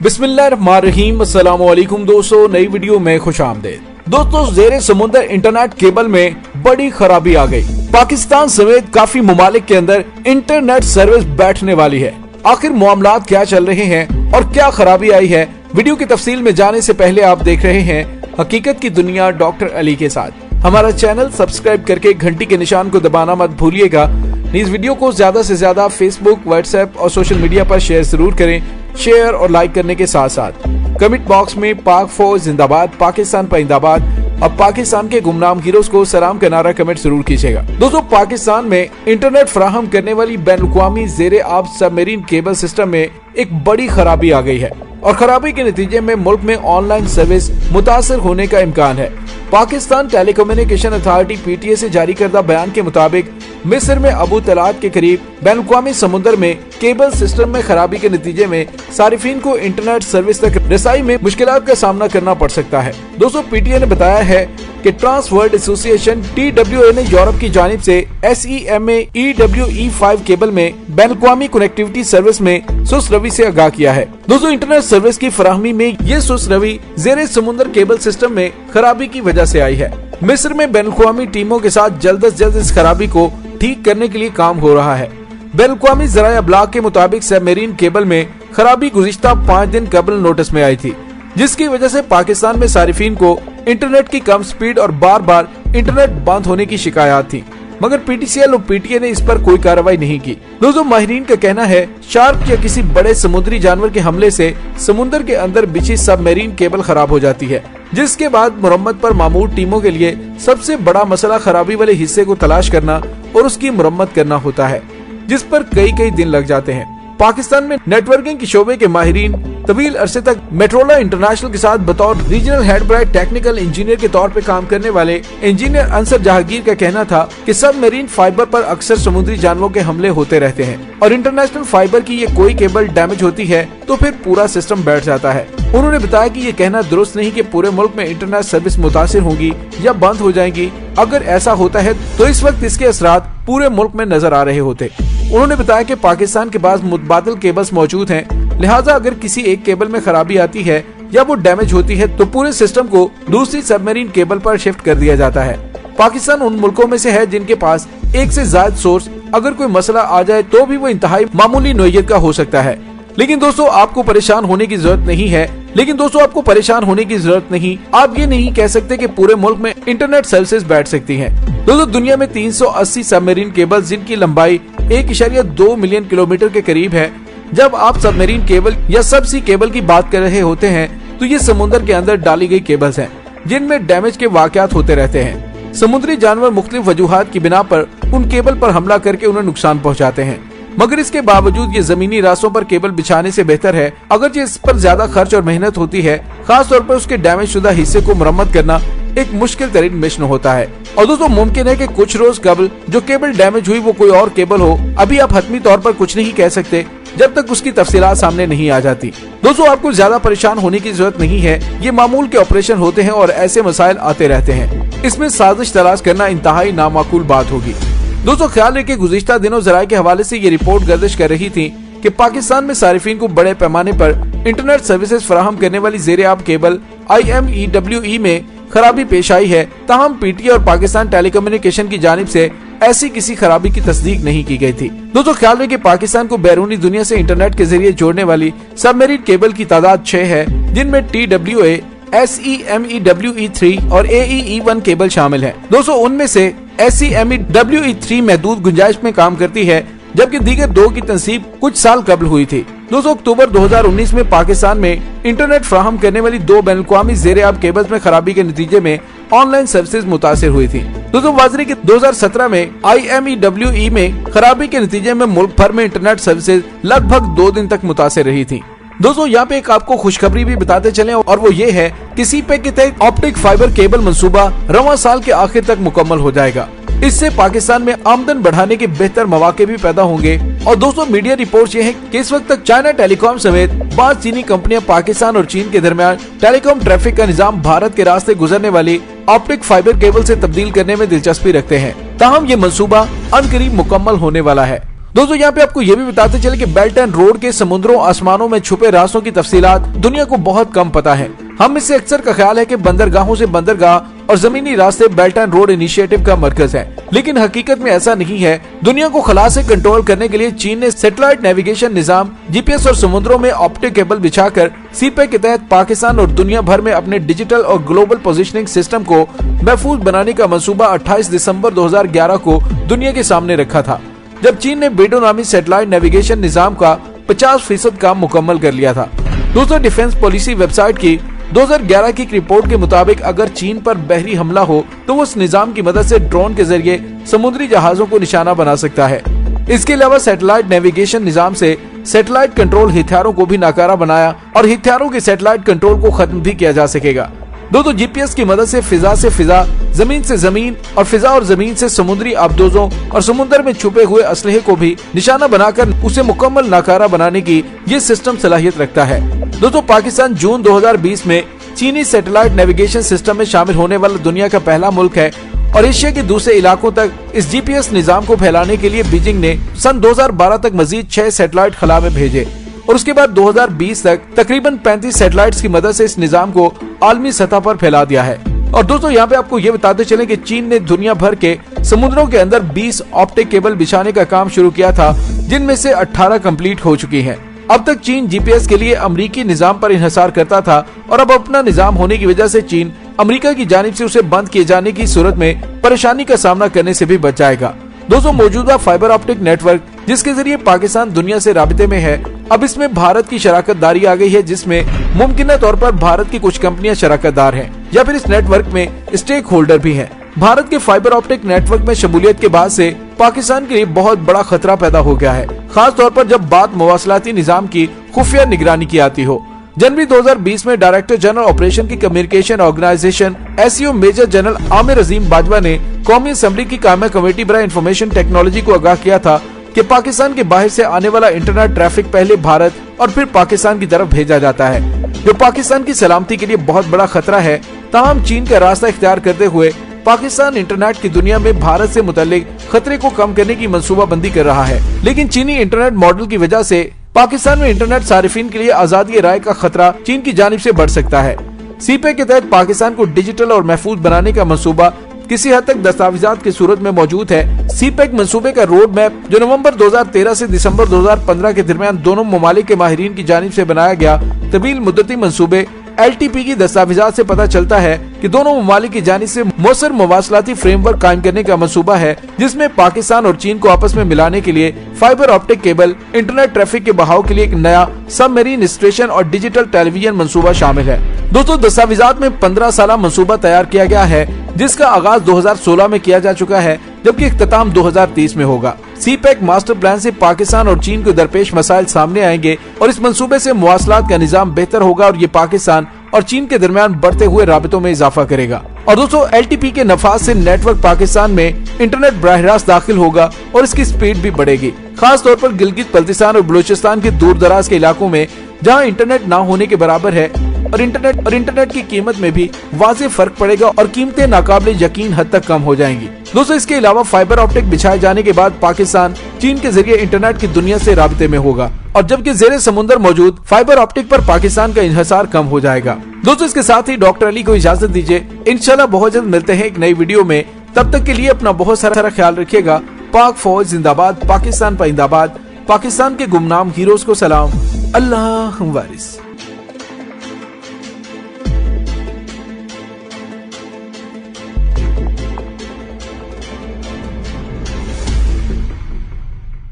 बिस्मिल्लाहिर्रहमानिर्रहीम। अस्सलामुअलैकुम दोस्तों, नई वीडियो में खुशामदीद। दोस्तों, ज़ेरे समुंदर इंटरनेट केबल में बड़ी खराबी आ गई। पाकिस्तान समेत काफी ममालिक के अंदर इंटरनेट सर्विस बैठने वाली है। आखिर मामलात क्या चल रहे हैं और क्या खराबी आई है, वीडियो की तफसील में जाने से पहले आप देख रहे हैं हकीकत की दुनिया डॉक्टर अली के साथ। हमारा चैनल सब्सक्राइब करके घंटी के निशान को दबाना मत भूलिएगा। इस वीडियो को ज्यादा से ज्यादा फेसबुक, व्हाट्सएप और सोशल मीडिया पर शेयर जरूर करें। शेयर और लाइक करने के साथ साथ कमेंट बॉक्स में पाक फौज जिंदाबाद, पाकिस्तान पाइंदाबाद और पाकिस्तान के गुमनाम हीरोज को सलाम का नारा कमेंट जरूर कीजिएगा। दोस्तों, पाकिस्तान में इंटरनेट फराहम करने वाली बैनुल-अक़वामी ज़ेरे आब सबमरीन केबल सिस्टम में एक बड़ी खराबी आ गई है और खराबी के नतीजे में मुल्क में ऑनलाइन सर्विस मुतासर होने का इम्कान है। पाकिस्तान टेलीकम्युनिकेशन अथॉरिटी PTA से जारी करदा बयान के मुताबिक मिस्र में अबू तलात के करीब बैनुल-अक़वामी समुद्र में केबल सिस्टम में खराबी के नतीजे में सारिफीन को इंटरनेट सर्विस तक रसाई में मुश्किलात का सामना करना पड़ सकता है। दोस्तों, PTA ने बताया है कि ट्रांस वर्ल्ड एसोसिएशन TWA ने यूरोप की जानिब से SEMA EWE5 केबल में बैनुल-अक़वामी कनेक्टिविटी सर्विस में सुस्त रवि से आगाह किया है। दोस्तों, इंटरनेट सर्विस की फराहमी में ये सुस्त रवि ज़ेरे समुद्र केबल सिस्टम में खराबी की वजह से आई है। मिस्र में बैनुल-अक़वामी टीमों के साथ जल्द से जल्द इस खराबी को ठीक करने के लिए काम हो रहा है। बैनुल-अक़वामी ज़राए अबलाग के मुताबिक सबमरीन केबल में खराबी गुज़िश्ता 5 दिन कबल नोटिस में आई थी, जिसकी वजह से पाकिस्तान में सारिफीन को इंटरनेट की कम स्पीड और बार बार इंटरनेट बंद होने की शिकायत थी, मगर PTCL और PTA ने इस पर कोई कार्रवाई नहीं की। दोस्तों, माहिरीन का कहना है शार्क या किसी बड़े समुद्री जानवर के हमले से समुद्र के अंदर बिछी सबमरीन केबल खराब हो जाती है, जिसके बाद मुरम्मत पर मामूर टीमों के लिए सबसे बड़ा मसला खराबी वाले हिस्से को तलाश करना और उसकी मुरम्मत करना होता है, जिस पर कई दिन लग जाते हैं। पाकिस्तान में नेटवर्किंग के शोबे के माहिरीन तवील अरसे तक मेट्रोला इंटरनेशनल के साथ बतौर regional head bright technical engineer के तौर पे काम करने वाले इंजीनियर अंसर जहांगीर का कहना था कि सबमरीन फाइबर पर अक्सर समुद्री जानवरों के हमले होते रहते हैं और इंटरनेशनल फाइबर की ये कोई केबल डैमेज होती है तो फिर पूरा सिस्टम बैठ जाता है। उन्होंने बताया कि ये कहना दुरुस्त नहीं कि पूरे मुल्क में इंटरनेट सर्विस मुतासिर होगी या बंद हो जाएगी। अगर ऐसा होता है तो इस वक्त इसके असरात पूरे मुल्क में नजर आ रहे होते। उन्होंने बताया कि पाकिस्तान के पास मुतबादिल केबल्स मौजूद हैं, लिहाजा अगर किसी एक केबल में खराबी आती है या वो डैमेज होती है तो पूरे सिस्टम को दूसरी सबमरीन केबल पर शिफ्ट कर दिया जाता है। पाकिस्तान उन मुल्कों में से है जिनके पास एक से ज्यादा सोर्स, अगर कोई मसला आ जाए तो भी वो इंतहाई मामूली नोयत का हो सकता है। लेकिन दोस्तों, आपको परेशान होने की जरूरत नहीं। आप ये नहीं कह सकते कि पूरे मुल्क में इंटरनेट सर्विसेज बैठ सकती हैं। दोस्तों, दुनिया में 380 सबमरीन केबल जिनकी लंबाई 1.2 मिलियन किलोमीटर के करीब है। जब आप सबमरीन केबल या सबसी केबल की बात कर रहे होते हैं तो ये समुद्र के अंदर डाली गई केबल्स हैं, जिनमें डैमेज के वाकयात होते रहते हैं। समुद्री जानवर मुख्तलिफ वजूहात की बिना पर उन केबल पर हमला करके उन्हें नुकसान पहुँचाते हैं, मगर इसके बावजूद ये जमीनी रास्तों पर केबल बिछाने से बेहतर है। अगरचे इस पर ज्यादा खर्च और मेहनत होती है, खास तौर पर उसके डैमेज शुदा हिस्से को मरम्मत करना एक मुश्किल तरीन मिशन होता है। और दोस्तों, मुमकिन है कि कुछ रोज कबल जो केबल डैमेज हुई वो कोई और केबल हो। अभी आप हतमी तौर पर कुछ नहीं कह सकते जब तक उसकी तफसीलात सामने नहीं आ जाती। दोस्तों, आपको ज्यादा परेशान होने की जरूरत नहीं है। ये मामूल के ऑपरेशन होते हैं और ऐसे मसाइल आते रहते हैं। इसमें साजिश तलाश करना इंतहाई नामाकूल बात होगी। दोस्तों, ख्याल रखिए गुज़िश्ता दिनों ज़राए के हवाले से ये रिपोर्ट गर्दिश कर रही थी कि पाकिस्तान में सारिफीन को बड़े पैमाने पर इंटरनेट सर्विसेज फराहम करने वाली ज़ेरे आब केबल IMEWE में खराबी पेश आई है। ताहम PTA और पाकिस्तान टेलीकम्युनिकेशन की जानिब से ऐसी किसी खराबी की तस्दीक नहीं की गई थी। दोस्तों, ख्याल रखिए पाकिस्तान को बैरूनी दुनिया से इंटरनेट के जरिए जोड़ने वाली सबमरीन केबल की तादाद 6 है, जिनमें TWA, SEMEWE3 और AEE1 केबल शामिल है। दोस्तों, उनमें से SEMEWE3 महदूद गुंजाइश में काम करती है, जबकि दीगर 2 की तंसीब कुछ साल कबल हुई थी। दोस्तों, अक्टूबर 2019 में पाकिस्तान में इंटरनेट फराहम करने वाली 2 बैनुल-अक़वामी ज़ेरे आब केबल्स में खराबी के नतीजे में ऑनलाइन सर्विसेज मुतासिर हुई थी। दोस्तों, वाज़री की 2017 में IMEWE में खराबी के नतीजे में मुल्क भर में इंटरनेट सर्विसेज लगभग 2 दिन तक मुतासिर रही थी। दोस्तों, यहाँ पे एक आपको खुशखबरी भी बताते चलें और वो ये है कि सीपैक के तहत ऑप्टिक फाइबर केबल मंसूबा रवां साल के आखिर तक मुकम्मल हो जाएगा। इससे पाकिस्तान में आमदन बढ़ाने के बेहतर मौके भी पैदा होंगे। और दोस्तों, मीडिया रिपोर्ट्स ये है कि इस वक्त तक चाइना टेलीकॉम समेत 5 चीनी कंपनियां पाकिस्तान और चीन के दरमियान टेलीकॉम ट्रैफिक का निजाम भारत के रास्ते गुजरने वाली ऑप्टिक फाइबर केबल से तब्दील करने में दिलचस्पी रखते हैं। ताहम ये मंसूबा अनकरीब मुकम्मल होने वाला है दोस्तों यहाँ पे आपको ये भी बताते चले कि बेल्ट एंड रोड के समुद्रों आसमानों में छुपे रास्तों की तफसीलात दुनिया को बहुत कम पता है। हम इससे अक्सर का ख्याल है कि बंदरगाहों से बंदरगाह और जमीनी रास्ते बेल्ट एंड रोड इनिशिएटिव का मरकज है, लेकिन हकीकत में ऐसा नहीं है। दुनिया को खला से कंट्रोल करने के लिए चीन ने सैटेलाइट नेविगेशन निजाम, जीपीएस और समुद्रों में ऑप्टिक केबल बिछाकर सीपेक के तहत पाकिस्तान और दुनिया भर में अपने डिजिटल और ग्लोबल पोजिशनिंग सिस्टम को महफूज बनाने का मंसूबा 28 दिसंबर 2011 को दुनिया के सामने रखा था, जब चीन ने बेडो नामी सैटेलाइट नेविगेशन निजाम का 50% काम मुकम्मल कर लिया था। दोस्तों डिफेंस पॉलिसी वेबसाइट की 2011 की एक रिपोर्ट के मुताबिक अगर चीन पर बहरी हमला हो तो वो उस निजाम की मदद से ड्रोन के जरिए समुद्री जहाजों को निशाना बना सकता है। इसके अलावा सैटेलाइट नेविगेशन निजाम से सैटेलाइट कंट्रोल हथियारों को भी नाकारा बनाया और हथियारों के सैटेलाइट कंट्रोल को खत्म भी किया जा सकेगा। दोस्तों जीपीएस की मदद से फिजा, जमीन से जमीन और फिजा और जमीन से समुद्री आबदोजों और समुद्र में छुपे हुए असलहे को भी निशाना बनाकर उसे मुकम्मल नाकारा बनाने की ये सिस्टम सलाहियत रखता है। दोस्तों पाकिस्तान जून 2020 में चीनी सैटेलाइट नेविगेशन सिस्टम में शामिल होने वाला दुनिया का पहला मुल्क है और एशिया के दूसरे इलाकों तक इस जीपीएस निजाम को फैलाने के लिए बीजिंग ने सन 2012 तक मजीद 6 सैटेलाइट खला में भेजे और उसके बाद 2020 तक तकरीबन 35 सैटेलाइट्स की मदद से इस निजाम को आलमी सतह पर फैला दिया है। और दोस्तों यहाँ पे आपको ये बताते चले कि चीन ने दुनिया भर के समुद्रों के अंदर 20 ऑप्टिक केबल बिछाने का काम शुरू किया था, जिनमें से 18 कंप्लीट हो चुकी हैं। अब तक चीन जीपीएस के लिए अमेरिकी निजाम पर इन्हिसार करता था और अब अपना निजाम होने की वजह से चीन अमेरिका की जानिब से उसे बंद किए जाने की सूरत में परेशानी का सामना करने से भी बच जाएगा। दोस्तों मौजूदा फाइबर ऑप्टिक नेटवर्क जिसके जरिए पाकिस्तान दुनिया से राबिते में है, अब इसमें भारत की शराकत दारी आ गई है, जिसमें मुमकिन तौर पर भारत की कुछ कंपनियां शराकत दार हैं या फिर इस नेटवर्क में स्टेक होल्डर भी हैं। भारत के फाइबर ऑप्टिक नेटवर्क में शमूलियत के बाद से पाकिस्तान के लिए बहुत बड़ा खतरा पैदा हो गया है, खास तौर पर जब बात मवासलाती निजाम की खुफिया निगरानी की आती हो। जनवरी 2020 में डायरेक्टर जनरल ऑपरेशन की communication organization SEO major general Amir Azim Bajwa ने कौमी असेंबली की कायमा कमेटी बराए इंफॉर्मेशन टेक्नोलॉजी को आगाह किया था कि पाकिस्तान के बाहर से आने वाला इंटरनेट ट्रैफिक पहले भारत और फिर पाकिस्तान की तरफ भेजा जाता है, जो पाकिस्तान की सलामती के लिए बहुत बड़ा खतरा है। ताहम चीन का रास्ता इख्तियार करते हुए पाकिस्तान इंटरनेट की दुनिया में भारत से मुतल्लिक खतरे को कम करने की मंसूबाबंदी कर रहा है, लेकिन चीनी इंटरनेट मॉडल की वजह से पाकिस्तान में इंटरनेट सारिफिन के लिए आजादी राय का खतरा चीन की जानिब से बढ़ सकता है। सीपेक के तहत पाकिस्तान को डिजिटल और महफूज बनाने का मंसूबा किसी हद तक दस्तावेजात की सूरत में मौजूद है। सीपेक मंसूबे का रोड मैप जो नवंबर 2013 से दिसंबर 2015 के दरमियान दोनों ममालिक के माहिरीन की जानिब से बनाया गया तवील मुद्दती मंसूबे LTP की दस्तावेजात से पता चलता है कि दोनों ममालिक की जानिब से मौसर मवासलाती फ्रेमवर्क कायम करने का मंसूबा है, जिसमें पाकिस्तान और चीन को आपस में मिलाने के लिए fibre optic cable, internet traffic के बहाव के लिए एक नया सबमरीन स्टेशन और डिजिटल टेलीविजन मंसूबा शामिल है। दोस्तों दस्तावेजात में 15 साला मंसूबा तैयार किया गया है, जिसका आगाज 2016 में किया जा चुका है, जबकि इख्तिताम 2030 में होगा। सीपेक मास्टर प्लान से पाकिस्तान और चीन को दरपेश मसाइल सामने आएंगे और इस मंसूबे से मवासलात का निजाम बेहतर होगा और ये पाकिस्तान और चीन के दरमियान बढ़ते हुए राबितों में इजाफा करेगा। और दोस्तों LTP के नफाज से नेटवर्क पाकिस्तान में इंटरनेट बराह रास्त दाखिल होगा और इसकी स्पीड भी बढ़ेगी, खास तौर पर गिलगित बल्तिस्तान और बलूचिस्तान के दूर दराज के इलाकों में जहाँ इंटरनेट ना होने के बराबर है और इंटरनेट की कीमत में भी वाज़ेह फर्क पड़ेगा और कीमतें नाकाबिले यकीन हद तक कम हो जाएंगी। दोस्तों इसके अलावा फाइबर ऑप्टिक बिछाए जाने के बाद पाकिस्तान चीन के जरिए इंटरनेट की दुनिया से राबिते में होगा और जबकि जेरे समुंदर मौजूद फाइबर ऑप्टिक पर पाकिस्तान का इन्हिसार कम हो जाएगा। दोस्तों इसके साथ ही डॉक्टर अली को इजाजत दीजिए, इंशाल्लाह बहुत जल्द मिलते हैं एक नई वीडियो में। तब तक के लिए अपना बहुत सारा ख्याल रखिएगा। पाक फौज जिंदाबाद, पाकिस्तान पाइंदाबाद, पाकिस्तान के गुमनाम हीरोज को सलाम, अल्लाह वारिस।